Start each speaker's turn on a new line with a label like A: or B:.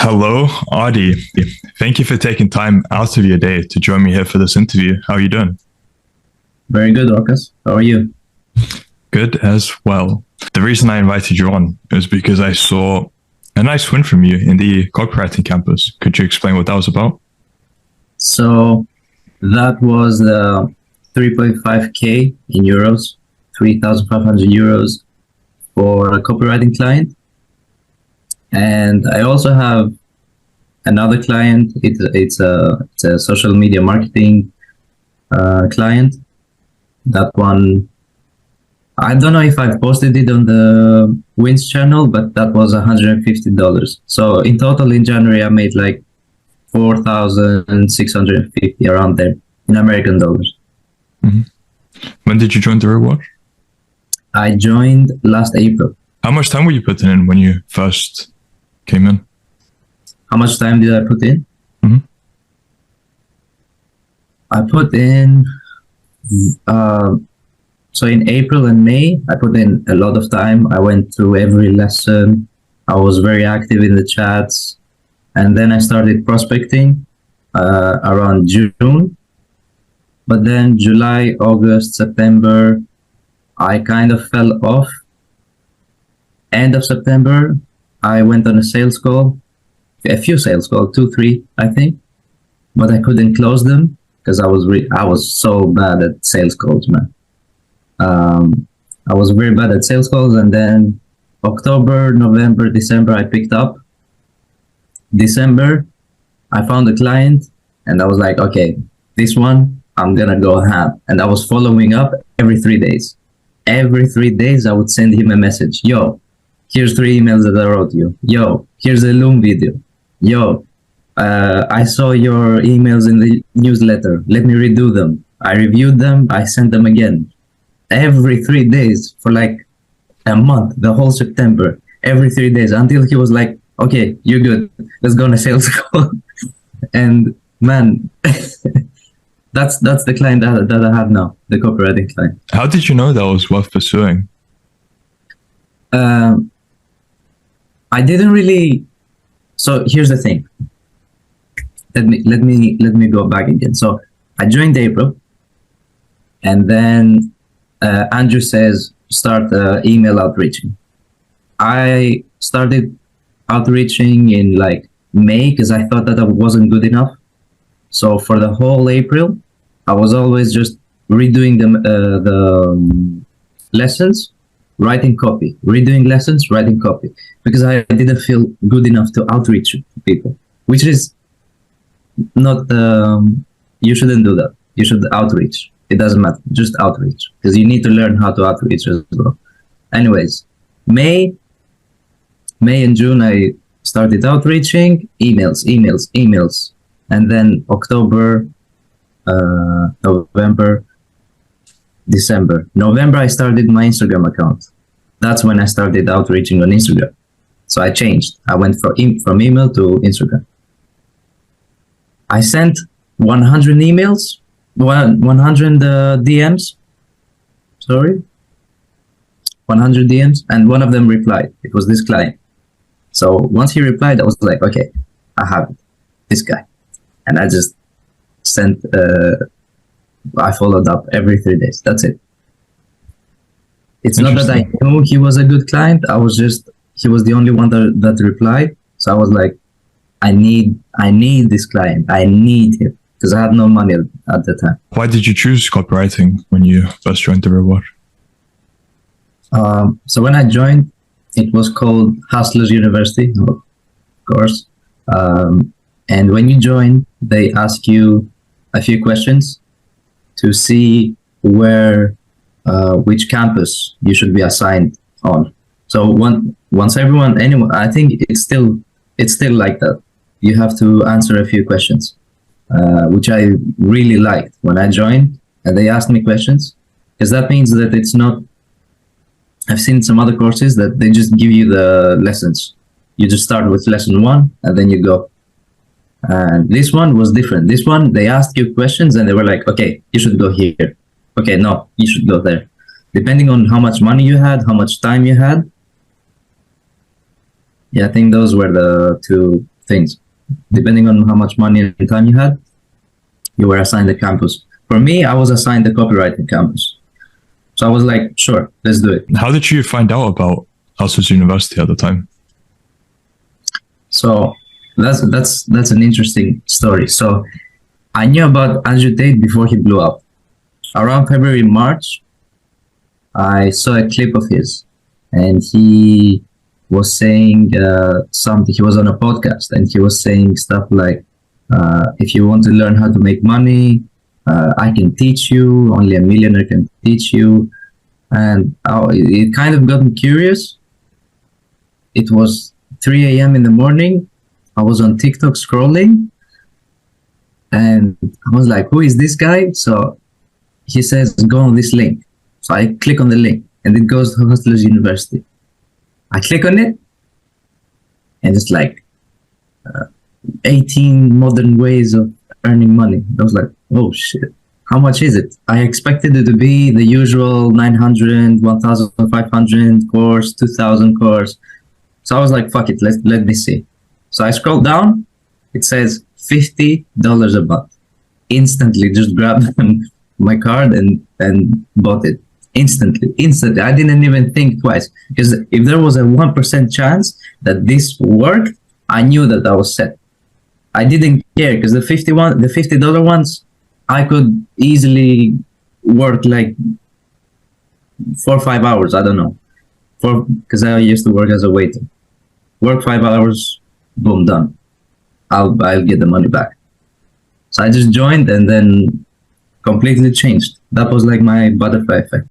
A: Hello, Ardi. Thank you for taking time out of your day to join me here for this interview. How are you doing?
B: Very good, Marcus. How are you?
A: Good as well. The reason I invited you on is because I saw a nice win from you in the copywriting campus. Could you explain what that was about?
B: So that was the 3.5K in euros, 3,500 euros for a copywriting client. And I also have another client. It's a social media marketing client. That one, I don't know if I've posted it on the Wins channel, but that was $150. So in total in January, I made like 4,650 around there in American dollars.
A: Mm-hmm. When did you join the reward?
B: I joined last April.
A: How much time were you putting in when you first came in?
B: How much time did I put in?
A: Mm-hmm.
B: I put in, so in April and May, I put in a lot of time. I went through every lesson. I was very active in the chats. And then I started prospecting around June. But then July, August, September, I kind of fell off. End of September, I went on a sales call, a few sales calls, 2, 3, I think, but I couldn't close them because I was so bad at sales calls, man. I was very bad at sales calls, and then October, November, December, I picked up. December, I found a client, and I was like, okay, this one, I'm gonna go ham. And I was following up every 3 days. Every 3 days, I would send him a message. Yo, here's 3 emails that I wrote you. Yo, here's a Loom video. Yo, I saw your emails in the newsletter. Let me redo them. I reviewed them. I sent them again. Every 3 days for like a month, the whole September, every 3 days, until he was like, okay, you're good. Let's go on a sales call. And man, that's the client that I have now, the copywriting client.
A: How did you know that was worth pursuing?
B: I didn't really. So here's the thing. Let me go back again. So I joined April, and then Andrew says start email outreaching. I started outreaching in like May because I thought that I wasn't good enough. So for the whole April, I was always just redoing the lessons, writing copy, redoing lessons, writing copy, because I didn't feel good enough to outreach to people, which is not, you shouldn't do that. You should outreach. It doesn't matter, just outreach, because you need to learn how to outreach as well. Anyways, May and June, I started outreaching, emails. And then October, November, December. November, I started my Instagram account. That's when I started outreaching on Instagram. So I changed. I went from email to Instagram. I sent 100 emails, 100 DMs. Sorry. 100 DMs, and one of them replied. It was this client. So once he replied, I was like, okay, I have it. This guy. And I just sent, I followed up every 3 days. That's it. It's not that I knew he was a good client. He was the only one that replied. So I was like, I need this client. I need him, because I had no money at the time.
A: Why did you choose copywriting when you first joined the reward?
B: So when I joined, it was called Hustlers University, of course. And when you join, they ask you a few questions to see which campus you should be assigned on. So anyone, I think it's still like that. You have to answer a few questions, which I really liked when I joined, and they asked me questions, because that means that it's not. I've seen some other courses that they just give you the lessons. You just start with lesson 1 and then you go. And this one was different. This one, they asked you questions and they were like, okay, you should go here. Okay, no, you should go there. Depending on how much money you had, how much time you had. Yeah, I think those were the two things. Depending on how much money and time you had, you were assigned a campus. For me, I was assigned the copywriting campus. So I was like, sure, let's do it.
A: How did you find out about Alsace University at the time?
B: So that's an interesting story. So I knew about Andrew Tate before he blew up. Around February, March, I saw a clip of his, and he was saying something. He was on a podcast, and he was saying stuff like, if you want to learn how to make money, I can teach you. Only a millionaire can teach you. And it kind of got me curious. It was 3 a.m. in the morning. I was on TikTok scrolling, and I was like, who is this guy? So he says, go on this link. So I click on the link, and it goes to Hustlers University. I click on it, and it's like 18 modern ways of earning money. I was like, oh shit, how much is it? I expected it to be the usual 900, 1,500 course, 2,000 course. So I was like, fuck it, let me see. So I scrolled down, it says $50 a month. Instantly just grabbed my card and bought it. Instantly. I didn't even think twice, because if there was a 1% chance that this worked, I knew that I was set. I didn't care, because the $50 ones, I could easily work like 4 or 5 hours. I don't know, because I used to work as a waiter. Work 5 hours, boom, done. I'll get the money back. So I just joined, and then completely changed. That was like my butterfly effect.